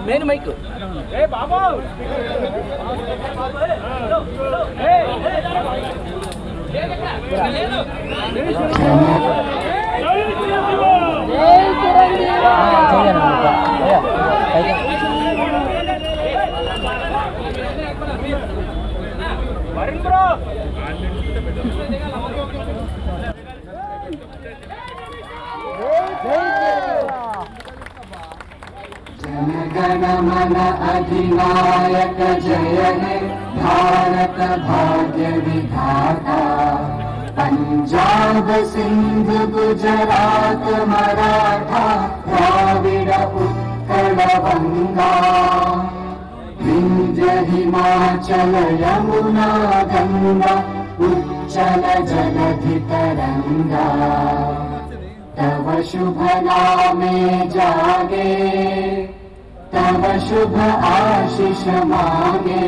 Main mic जनगण मन अधिनायक जय हे भारत भाग्य विधाता पंजाब सिंध गुजरात मराठा द्राविड़ उत्कल गंगा विंध्य हिमाचल यमुना गंगा उच्चल जलधि तरंगा तव शुभ नामे जागे तव शुभ आशीष मांगे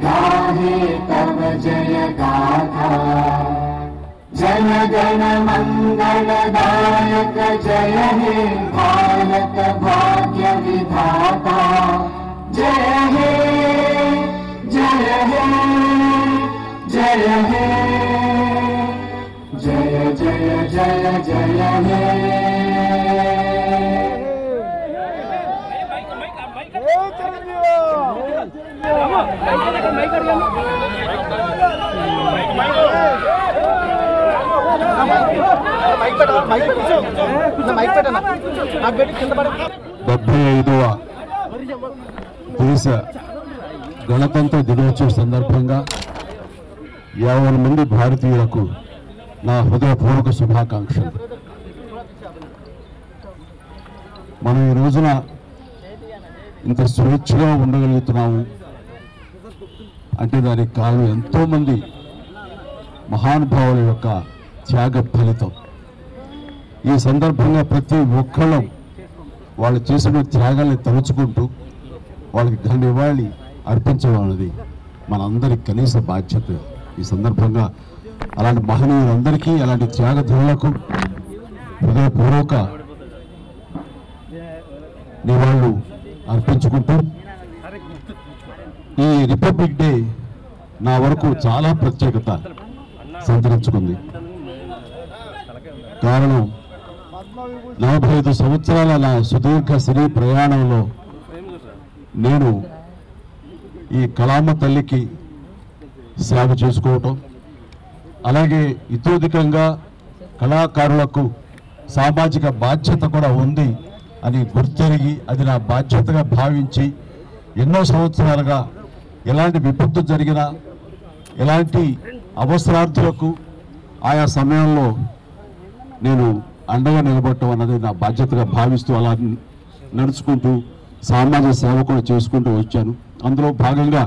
गाहे तव जय गाथा जन गण मंगलदायक जय हे भारत भाग्य विधाता जय हे जय हे जय हे जय जय जय जय हे దేశ గణతంత్ర దినోత్సవ సందర్భంగా 50 మంది భారతీయులకు నా హృదయపూర్వక శుభాకాంక్షలు. మనం ఈ రోజున ఇంత స్వేచ్ఛగా ఉండగలుగుతున్నాము అంటే దానికి కారణం ఎంతోమంది మహానుభావుల యొక్క త్యాగ ఫలితం. ఈ సందర్భంగా ప్రతి ఒక్కళ్ళం వాళ్ళు చేసిన త్యాగాన్ని తలుచుకుంటూ వాళ్ళకి ఘన నివాళి అర్పించడం అనేది మనందరి కనీస బాధ్యత. ఈ సందర్భంగా అలాంటి మహనీయులందరికీ అలాంటి త్యాగధనులకు హృదయపూర్వక నివాళులు అర్పించుకుంటూ ఈ రిపబ్లిక్ డే నా వరకు చాలా ప్రత్యేకత సంతరించుకుంది. కారణం 45 సంవత్సరాల నా సుదీర్ఘ సినీ ప్రయాణంలో నేను ఈ కళామ తల్లికి సేవ చేసుకోవటం, అలాగే ఇతోధికంగా కళాకారులకు సామాజిక బాధ్యత కూడా ఉంది అని గుర్తెరిగి అది నా బాధ్యతగా భావించి ఎన్నో సంవత్సరాలుగా ఎలాంటి విపత్తు జరిగినా ఎలాంటి అవసరార్థులకు ఆయా సమయంలో నేను అండగా నిలబడటం అన్నది నా బాధ్యతగా భావిస్తూ అలా నడుచుకుంటూ సామాజిక సేవ కూడా చేసుకుంటూ వచ్చాను. అందులో భాగంగా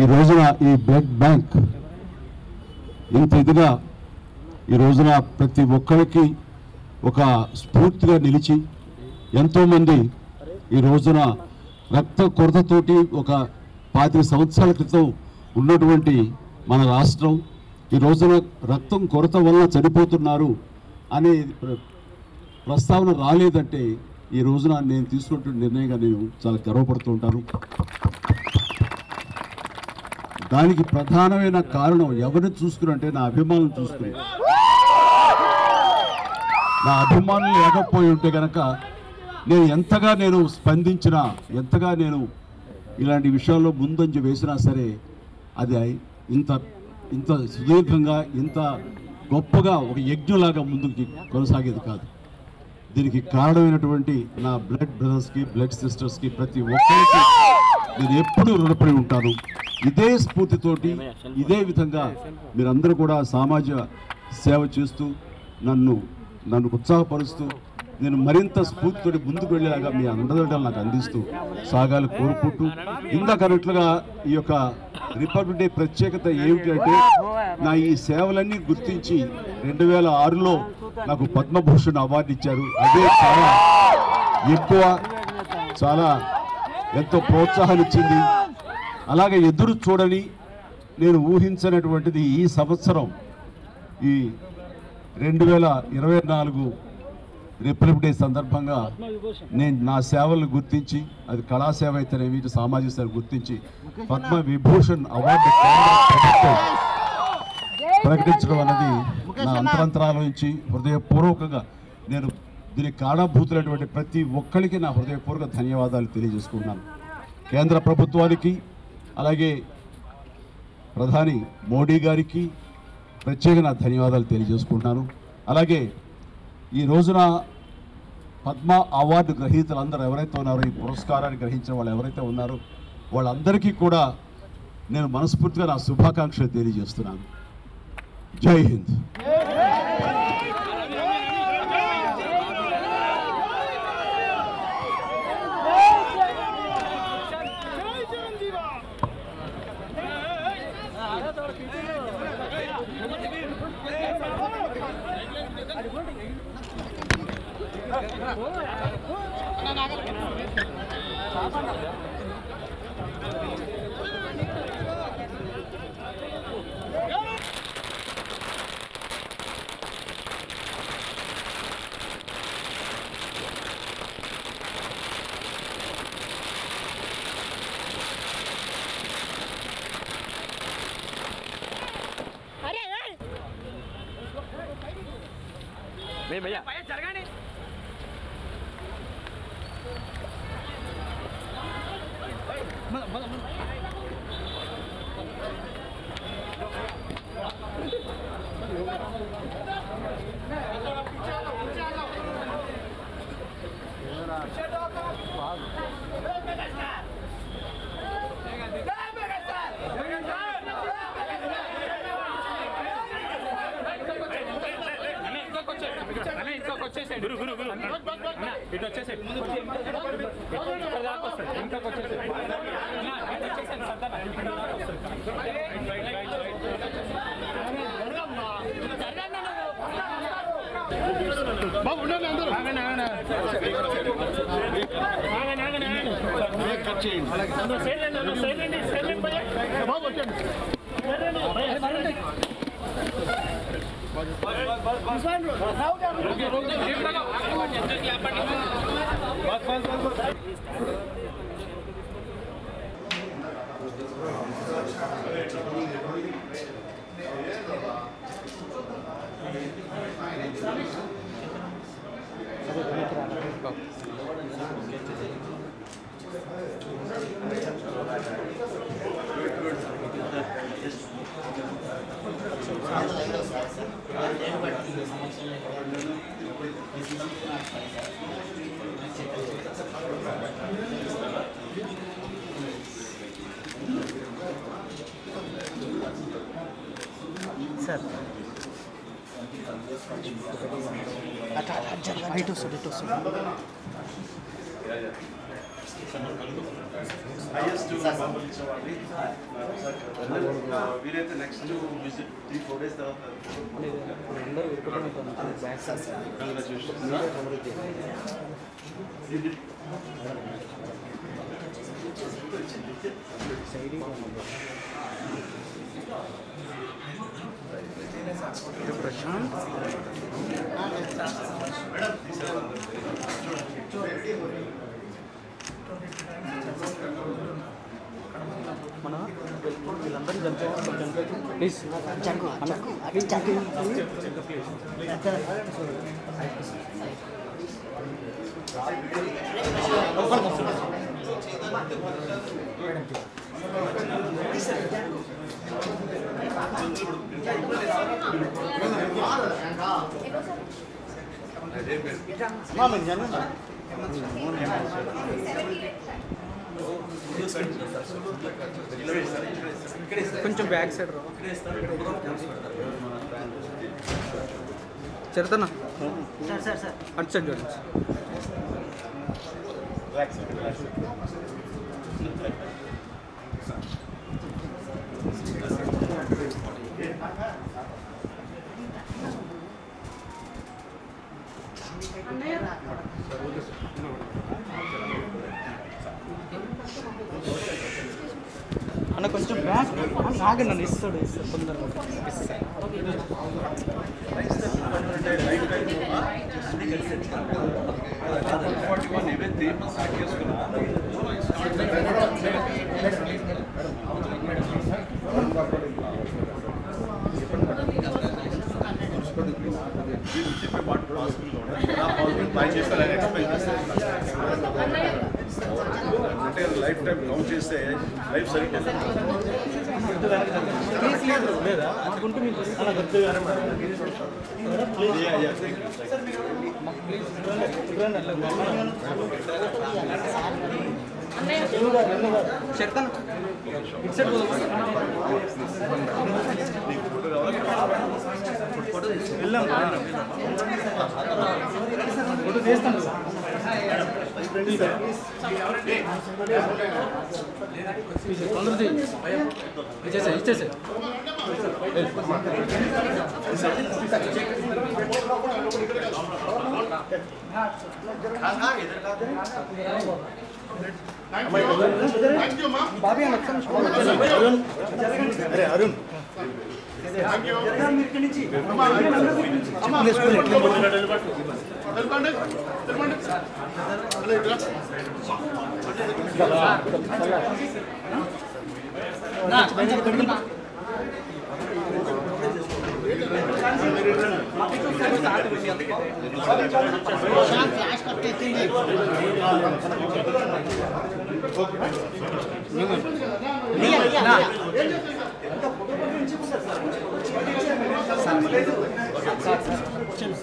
ఈ రోజున ఈ బ్లడ్ బ్యాంక్ ఇంత ఇదిగా ఈ రోజున ప్రతి ఒక్కరికి ఒక స్ఫూర్తిగా నిలిచి ఎంతోమంది ఈ రోజున రక్త కొరతతోటి ఒక 25 సంవత్సరాల క్రితం ఉన్నటువంటి మన రాష్ట్రం ఈ రోజున రక్తం కొరత వల్ల చనిపోతున్నారు అనే ప్రస్తావన రాలేదంటే ఈ రోజున నేను తీసుకున్న నిర్ణయంగా నేను చాలా గర్వపడుతూ ఉంటాను. దానికి ప్రధానమైన కారణం ఎవరిని చూసుకున్నంటే నా అభిమానులను చూసుకుని. నా అభిమానులు లేకపోయి ఉంటే కనుక నేను ఎంతగా స్పందించినా, ఎంతగా ఇలాంటి విషయాల్లో ముందంజ వేసినా సరే అది ఇంత సుదీర్ఘంగా ఇంత గొప్పగా ఒక యజ్ఞంలాగా ముందుకి కొనసాగేది కాదు. దీనికి కారణమైనటువంటి నా బ్లడ్ బ్రదర్స్కి, బ్లడ్ సిస్టర్స్కి, ప్రతి ఒక్కరికి నేను ఎప్పుడూ రుణపడి ఉంటాను. ఇదే స్ఫూర్తితోటి ఇదే విధంగా మీరందరూ కూడా సామాజిక సేవ చేస్తూ నన్ను ఉత్సాహపరుస్తూ నేను మరింత స్ఫూర్తితోటి ముందుకు వెళ్ళేలాగా మీ అండదండలు నాకు అందిస్తూ సాగాలి కోరుకుంటూ, ఇందాకన్నట్లుగా ఈ యొక్క రిపబ్లిక్ డే ప్రత్యేకత ఏమిటంటే నా ఈ సేవలన్నీ గుర్తించి 2006లో నాకు పద్మభూషణ్ అవార్డు ఇచ్చారు. అదే చాలా ఎక్కువ, చాలా ఎంతో ప్రోత్సాహాన్ని ఇచ్చింది. అలాగే ఎదురు చూడని నేను ఊహించినటువంటిది ఈ సంవత్సరం ఈ 2024 రిపబ్లిక్ డే సందర్భంగా నేను నా సేవలను గుర్తించి, అది కళాసేవ అయితేనేమి, సామాజిక సేవ గుర్తించి పద్మ విభూషణ్ అవార్డు ప్రకటించడం అనేది నా అంతరంతరాల నుంచి హృదయపూర్వకంగా నేను దీనికి కారణభూతులైనటువంటి ప్రతి ఒక్కరికి నా హృదయపూర్వక ధన్యవాదాలు తెలియజేసుకుంటున్నాను. కేంద్ర ప్రభుత్వానికి అలాగే ప్రధాని మోడీ గారికి ప్రత్యేక నా ధన్యవాదాలు తెలియజేసుకుంటున్నాను. అలాగే ఈ రోజున పద్మ అవార్డు గ్రహీతలందరూ ఎవరైతే ఉన్నారో, ఈ పురస్కారాన్ని గ్రహించిన వాళ్ళు ఎవరైతే ఉన్నారో వాళ్ళందరికీ కూడా నేను మనస్ఫూర్తిగా నా శుభాకాంక్షలు తెలియజేస్తున్నాను. జై హింద్. भैया जरगानी గురు గురు గురు ఇటు వచ్చేసేయండి. ఇంకొక వచ్చేసేయండి. బాబు ఉండండి అందరూ. బాబు వచ్చండి. सर अच्छा इटो सर వీలైతే నెక్స్ట్ విజిట్ 3-4 డేస్ తర్వాత ప్రశాంత్ మన వీళ్ళందరూ జంపు ప్లీజ్ కొంచెం బ్యాక్ సైడ్ రా చెప్తానా సార్ అటు సైడ్ చూడండి అన్న కొంచెం బ్యాక్ ఆగండి నన్ను ఇస్తాడు తొందరగా అంటే లైఫ్ టైం కౌంట్ చేస్తే లైఫ్ సరిగ్గా చెప్తాను వెళ్ళాం ఫోటో చేస్తాను ఇచ్చేసే బాబీ అరే Arun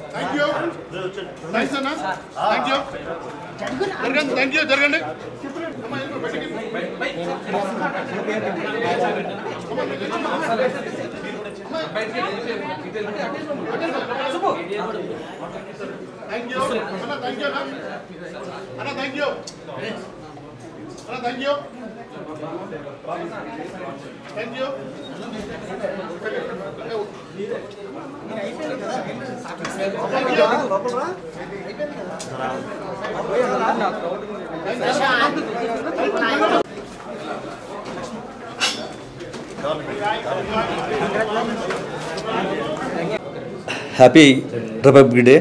Thank you. Thanks, Anna. Thank you. Thank you. Jargandi. Thank you. Anna, thank you. Anna, thank you. Anna, thank you. Thank you. Happy republic day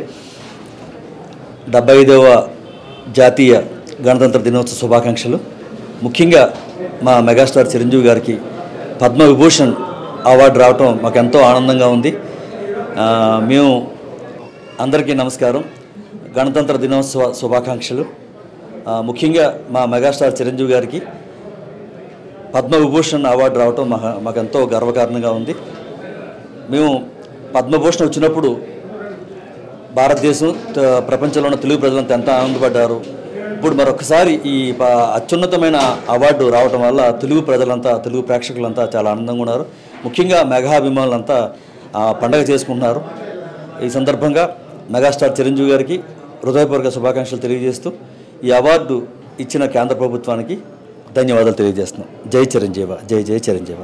75వ జాతీయ గణతంత్ర దినోత్సవ శుభాకాంక్షలు. ముఖ్యంగా మా మెగాస్టార్ చిరంజీవి గారికి పద్మవిభూషణ్ అవార్డు రావటం మాకు ఎంతో ఆనందంగా ఉంది. మేము అందరికీ నమస్కారం, గణతంత్ర దినోత్సవ శుభాకాంక్షలు. ముఖ్యంగా మా మెగాస్టార్ చిరంజీవి గారికి పద్మవిభూషణ్ అవార్డు రావటం మాకు ఎంతో గర్వకారణంగా ఉంది. మేము పద్మభూషణ్ వచ్చినప్పుడు భారతదేశం ప్రపంచంలో ఉన్న తెలుగు ప్రజలంతా ఎంత ఆనందపడ్డారు. ఇప్పుడు మరొకసారి ఈ అత్యున్నతమైన అవార్డు రావటం వల్ల తెలుగు ప్రజలంతా, తెలుగు ప్రేక్షకులంతా చాలా ఆనందంగా ఉన్నారు. ముఖ్యంగా మెగాభిమానులంతా పండగ చేసుకుంటున్నారు. ఈ సందర్భంగా మెగాస్టార్ చిరంజీవి గారికి హృదయపూర్వక శుభాకాంక్షలు తెలియజేస్తూ ఈ అవార్డు ఇచ్చిన కేంద్ర ప్రభుత్వానికి ధన్యవాదాలు తెలియజేస్తున్నాం. జై చిరంజీవ, జై జై చిరంజీవ.